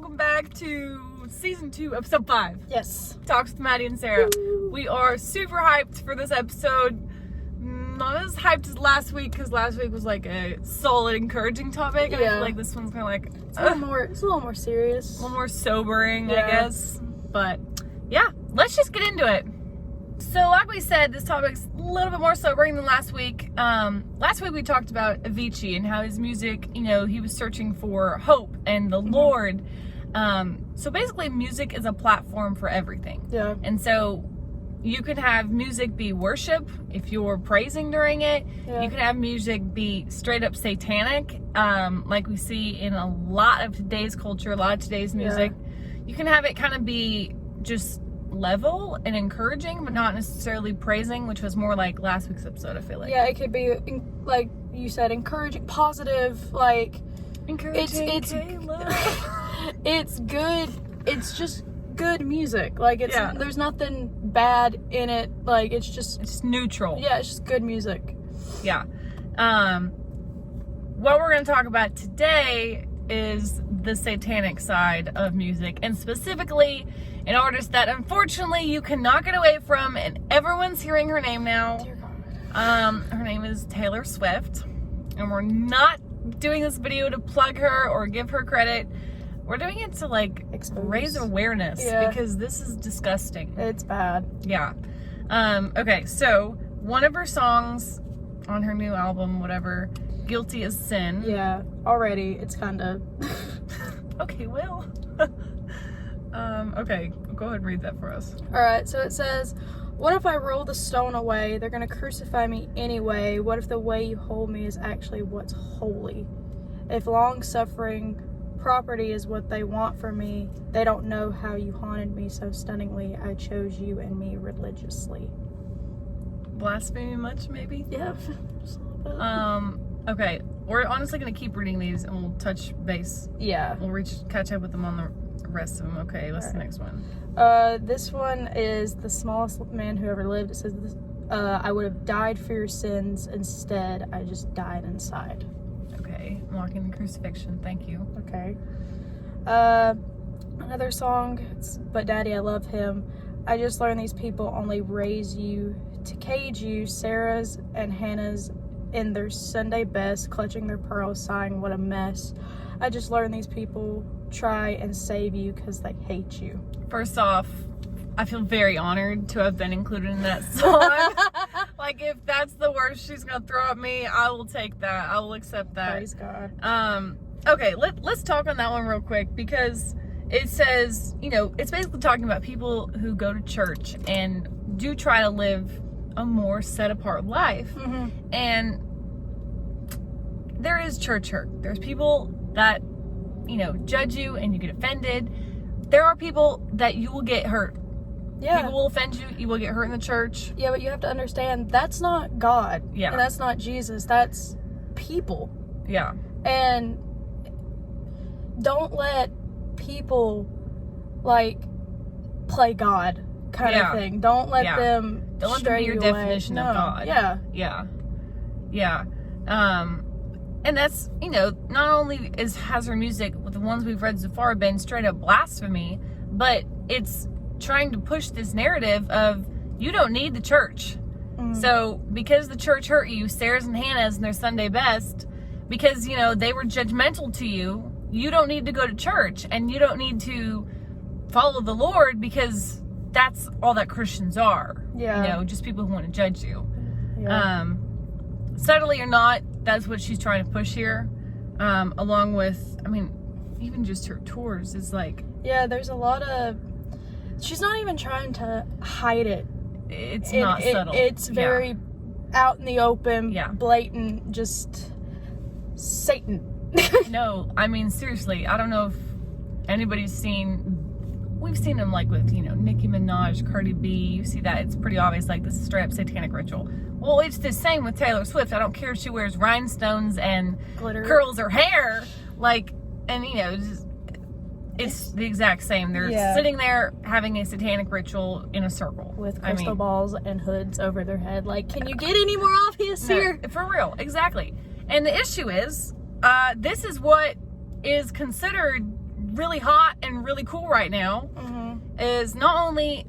welcome back to season 2, episode 5. Yes. Talks with Maddie and Sarah. Woo. We are super hyped for this episode. Not as hyped as last week, because last week was like a solid, encouraging topic. And I feel like this one's kind of like it's a little more serious. A little more sobering, Yeah. I guess. But yeah, let's just get into it. So like we said, this topic's a little bit more sobering than last week. Last week we talked about Avicii and how his music, he was searching for hope and the Lord. So basically music is a platform for everything. Yeah. And so you could have music be worship if you're praising during it. Yeah. You could have music be straight up satanic, like we see in a lot of today's culture, a lot of today's music. Yeah. You can have it kind of be just level and encouraging, but not necessarily praising, which was more like last week's episode, I feel like. Yeah, it could be, like you said, encouraging, positive, like... Encouraging, it's good. It's just good music. Like, there's nothing bad in it. Like, it's neutral. Yeah, it's just good music. Yeah. What we're going to talk about today is the satanic side of music, and specifically an artist that unfortunately you cannot get away from, and everyone's hearing her name now. Dear God. Her name is Taylor Swift, and we're not doing this video to plug her or give her credit. We're doing it to raise awareness, because this is disgusting. It's bad. Yeah. Okay, so one of her songs on her new album, whatever, Guilty as Sin. Yeah, already it's kind of... Okay, Will. Okay, go ahead and read that for us. Alright, so it says, "What if I roll the stone away? They're gonna crucify me anyway. What if the way you hold me is actually what's holy? If long-suffering property is what they want from me, they don't know how you haunted me so stunningly. I chose you and me religiously." Blasphemy much, maybe? Yeah. Okay, we're honestly gonna keep reading these and we'll touch base. Yeah. We'll catch up with them on the rest of them. Okay, what's the next one? This one is "The smallest man who ever lived." It says, "I would have died for your sins. Instead, I just died inside." Okay, mocking the crucifixion. Thank you. Okay. Another song, "But Daddy, I love him. I just learned these people only raise you to cage you. Sarah's and Hannah's in their Sunday best, clutching their pearls, sighing, what a mess. I just learned these people try and save you because they hate you." First off, I feel very honored to have been included in that song. Like, if that's the worst she's gonna throw at me, I will take that. I will accept that. Praise God. Okay, let's talk on that one real quick, because it says, it's basically talking about people who go to church and do try to live a more set apart life. Mm-hmm. And there is church hurt. There's people that, judge you and you get offended. There are people that you will get hurt. Yeah. People will offend you. You will get hurt in the church. Yeah, but you have to understand, that's not God. Yeah. And that's not Jesus. That's people. Yeah. And don't let people, play God kind of thing. Don't let them Don't let them stray be your you away. definition of God. Yeah. Yeah. Yeah. And that's, not only has her music, with the ones we've read so far, been straight up blasphemy, but it's trying to push this narrative of, you don't need the church. So because the church hurt you, Sarah's and Hannah's and their Sunday best, because, they were judgmental to you, you don't need to go to church, and you don't need to follow the Lord, because that's all that Christians are. Yeah. Just people who want to judge you. Yeah. Subtly or not, that's what she's trying to push here. Along with, even just her tours is like... Yeah, there's a lot of... She's not even trying to hide it. It's not subtle. It's very out in the open, blatant, just Satan. No, seriously, I don't know if anybody's seen... We've seen them with, Nicki Minaj, Cardi B. You see that. It's pretty obvious, this is straight up satanic ritual. Well, it's the same with Taylor Swift. I don't care if she wears rhinestones and glitter, curls her hair. It's the exact same. They're sitting there having a satanic ritual in a circle. With crystal balls and hoods over their head. Can you get any more obvious here? For real, exactly. And the issue is, this is what is considered really hot and really cool right now is not only,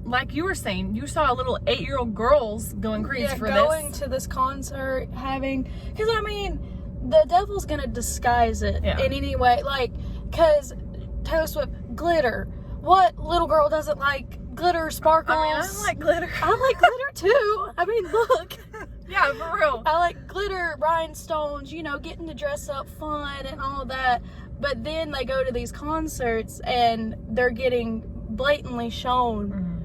like you were saying, you saw little 8-year-old girls going crazy for going this. to this concert, because I mean, the devil's gonna disguise it in any way, like, because Taylor Swift, glitter. What little girl doesn't like glitter, sparkles? I mean, I like glitter. I like glitter too. I mean, look. Yeah, for real. I like glitter, rhinestones, getting to dress up fun and all that. But then they go to these concerts and they're getting blatantly shown.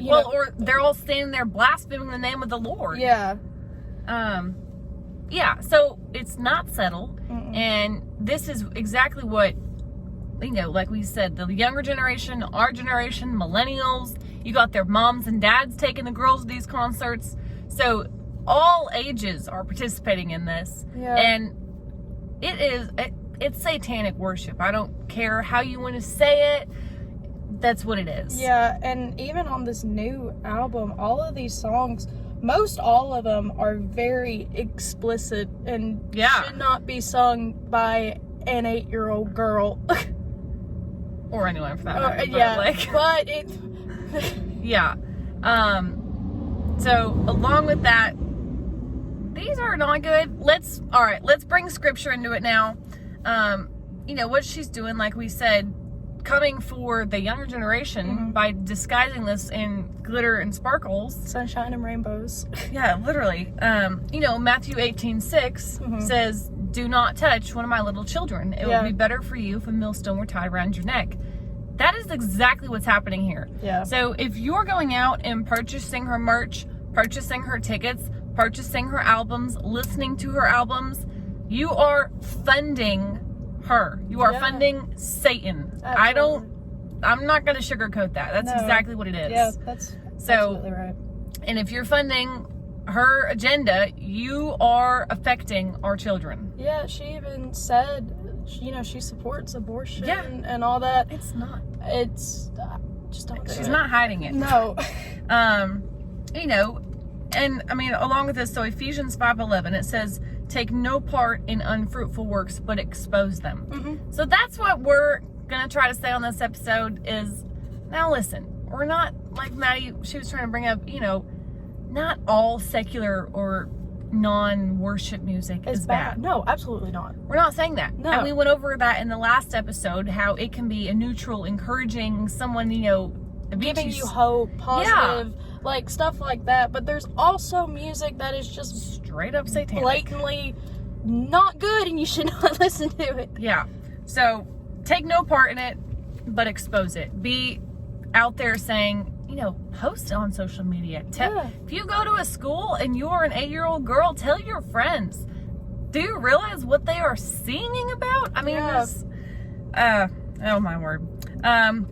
Or they're all standing there blaspheming the name of the Lord. Yeah. Yeah, so it's not subtle. And this is exactly what, like we said, the younger generation, our generation, millennials, you got their moms and dads taking the girls to these concerts. So all ages are participating in this. Yeah. And it's satanic worship. I don't care how you want to say it. That's what it is. Yeah, and even on this new album, all of these songs, most all of them are very explicit and should not be sung by an 8-year-old girl. Or anyone for that matter. But it... Yeah. So, along with that, these are not good. Let's bring scripture into it now. What she's doing, like we said, coming for the younger generation by disguising this in glitter and sparkles. Sunshine and rainbows. Yeah, literally. Matthew 18:6 says, "Do not touch one of my little children. It would be better for you if a millstone were tied around your neck." That is exactly what's happening here. Yeah. So if you're going out and purchasing her merch, purchasing her tickets, purchasing her albums, listening to her albums, you are funding her. You are funding Satan. Absolutely. I'm not going to sugarcoat that. That's exactly what it is. Yeah, that's absolutely right. And if you're funding her agenda, you are affecting our children. Yeah, she even said, she supports abortion and all that. It's not. It's just don't do She's it. not hiding it. No. And I mean, along with this, so Ephesians 5:11, it says, "Take no part in unfruitful works, but expose them." So that's what we're gonna try to say on this episode is, now listen, we're not, like Maddie, she was trying to bring up, not all secular or non-worship music is bad. No, absolutely not. We're not saying that. No. And we went over that in the last episode, how it can be a neutral, encouraging someone, Giving you hope, positive, like stuff like that. But there's also music that is just straight up satanic, blatantly not good, and you should not listen to it. Yeah. So take no part in it, but expose it. Be out there saying, post it on social media. If you go to a school and you are an 8-year-old girl, tell your friends. Do you realize what they are singing about? I mean, oh my word.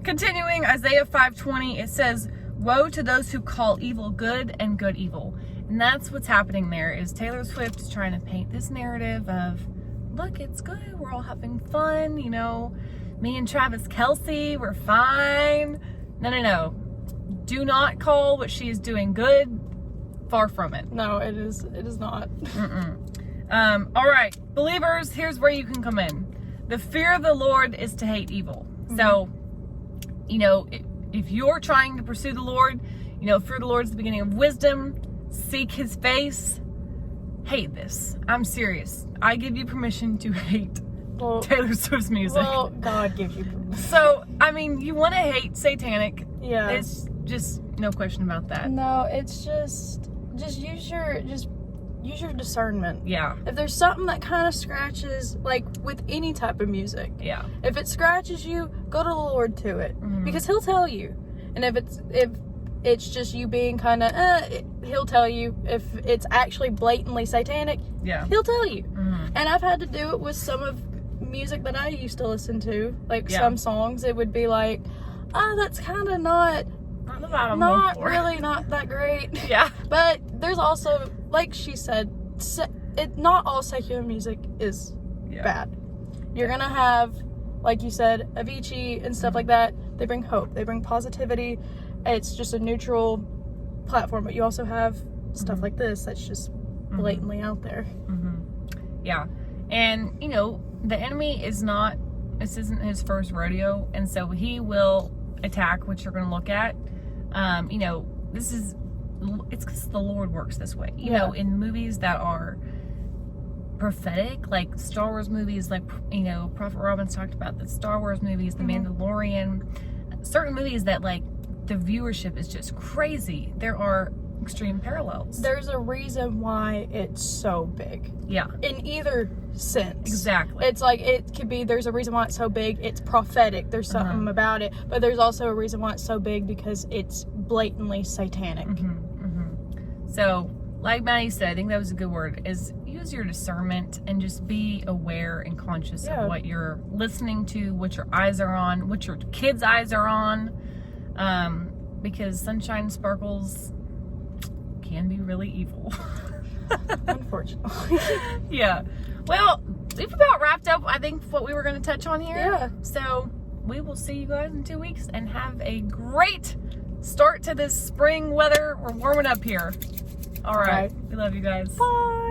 Continuing, Isaiah 5:20, it says, "Woe to those who call evil good and good evil." And that's what's happening there, is Taylor Swift is trying to paint this narrative of, look, it's good, we're all having fun, me and Travis Kelce, we're fine. No. Do not call what she is doing good. Far from it. No, it is not. All right, believers, here's where you can come in. The fear of the Lord is to hate evil. So, if you're trying to pursue the Lord, fear of the Lord is the beginning of wisdom. Seek his face. Hate this. I'm serious. I give you permission to hate Taylor Swift's music. Well, God gives you permission. So, I mean, you want to hate satanic. Yeah. It's just no question about that. No, it's just use your discernment. Yeah. If there's something that kind of scratches, like with any type of music. Yeah. If it scratches you, go to the Lord to it. Because he'll tell you. And if it's just you being kind of, he'll tell you. If it's actually blatantly satanic, he'll tell you. And I've had to do it with some of music that I used to listen to. Like some songs, it would be like, that's kind of not really not that great. Yeah. But there's also, like she said, not all secular music is bad. You're gonna have, like you said, Avicii and stuff like that. They bring hope. They bring positivity. It's just a neutral platform. But you also have stuff like this that's just blatantly out there. Yeah. And, the enemy is not This isn't his first rodeo, and so he will attack what you're going to look at. You know, it's because the Lord works this way. You know, in movies that are prophetic, like Star Wars movies, like, you know, Prophet Robin's talked about the Star Wars movies, The Mandalorian, certain movies that, like, the viewership is just crazy. There are extreme parallels. There's a reason why it's so big. Yeah. In either sense. Exactly. It's like, it could be, there's a reason why it's so big. It's prophetic. There's something about it. But there's also a reason why it's so big because it's blatantly satanic. So, like Maddie said, I think that was a good word, is use your discernment and just be aware and conscious of what you're listening to, what your eyes are on, what your kids' eyes are on. Because sunshine sparkles can be really evil. Unfortunately. Yeah. Well, we've about wrapped up, I think, what we were going to touch on here. Yeah. So we will see you guys in 2 weeks and have a great start to this spring weather. We're warming up here. All right. We love you guys. Bye.